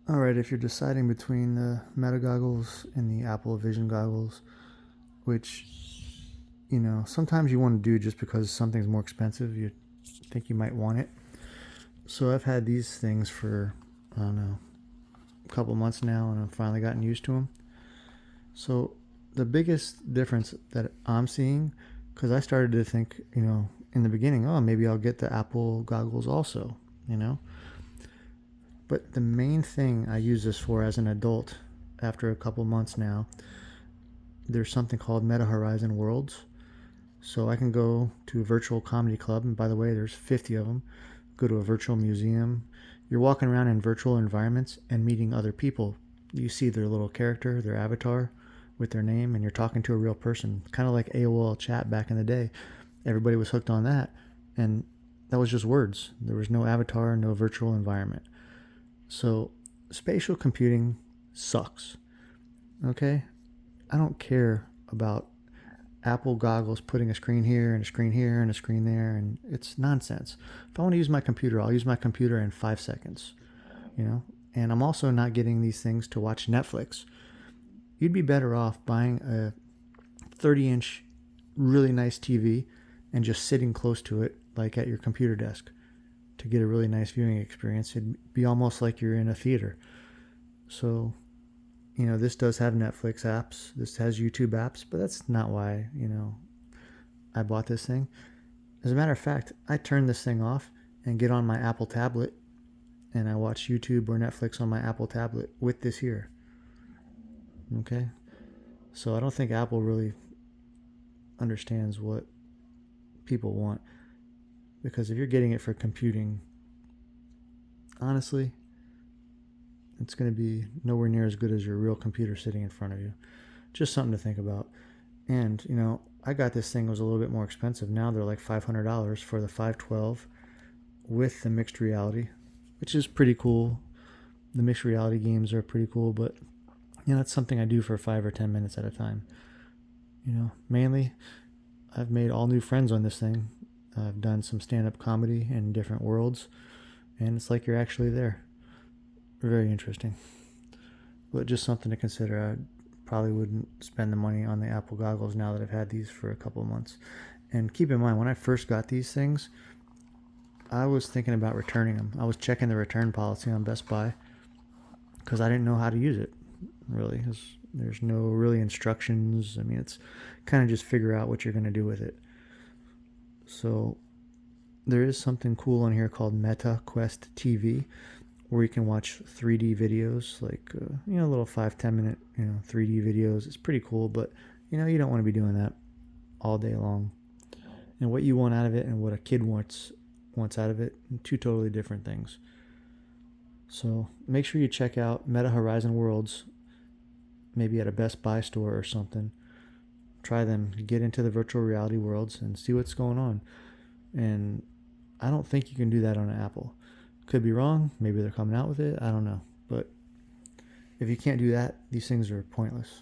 All right, if you're deciding between the Meta goggles and the Apple Vision goggles, which, sometimes you want to do just because something's more expensive, you think you might want it. So I've had these things for, I don't know, a couple months now, and I've finally gotten used to them. So the biggest difference that I'm seeing, because I started to think, in the beginning, oh, maybe I'll get the Apple goggles also, you know. But the main thing I use this for as an adult, after a couple months now, there's something called Meta Horizon Worlds. So I can go to a virtual comedy club, and by the way, there's 50 of them. Go to a virtual museum. You're walking around in virtual environments and meeting other people. You see their little character, their avatar with their name, and you're talking to a real person. Kind of like AOL chat back in the day. Everybody was hooked on that, and that was just words. There was no avatar, no virtual environment. So spatial computing sucks. Okay? I don't care about Apple goggles putting a screen here and a screen here and a screen there, and it's nonsense. If I want to use my computer, I'll use my computer in 5 seconds, you know? And I'm also not getting these things to watch Netflix. You'd be better off buying a 30-inch, really nice TV and just sitting close to it, like at your computer desk, to get a really nice viewing experience. It'd be almost like you're in a theater. So, this does have Netflix apps. This has YouTube apps, but that's not why, I bought this thing. As a matter of fact, I turn this thing off and get on my Apple tablet and I watch YouTube or Netflix on my Apple tablet with this here. Okay? So I don't think Apple really understands what people want, because if you're getting it for computing, honestly, it's going to be nowhere near as good as your real computer sitting in front of you. Just something to think about. And, I got this thing, it was a little bit more expensive. Now they're like $500 for the 512 with the mixed reality, which is pretty cool. The mixed reality games are pretty cool, but, it's something I do for 5 or 10 minutes at a time. Mainly, I've made all new friends on this thing. I've done some stand-up comedy in different worlds, and it's like you're actually there. Very interesting. But just something to consider. I probably wouldn't spend the money on the Apple goggles now that I've had these for a couple of months. And keep in mind, when I first got these things, I was thinking about returning them. I was checking the return policy on Best Buy because I didn't know how to use it, really. There's no really instructions. I mean, it's kind of just figure out what you're going to do with it. So there is something cool on here called Meta Quest TV, where you can watch 3D videos, like, little 5-10 minute, 3D videos. It's pretty cool, but, you don't want to be doing that all day long. And what you want out of it and what a kid wants out of it, two totally different things. So make sure you check out Meta Horizon Worlds, maybe at a Best Buy store or something. Try them, get into the virtual reality worlds and see what's going on. And I don't think you can do that on an Apple. Could be wrong. Maybe they're coming out with it. I don't know. But if you can't do that, these things are pointless.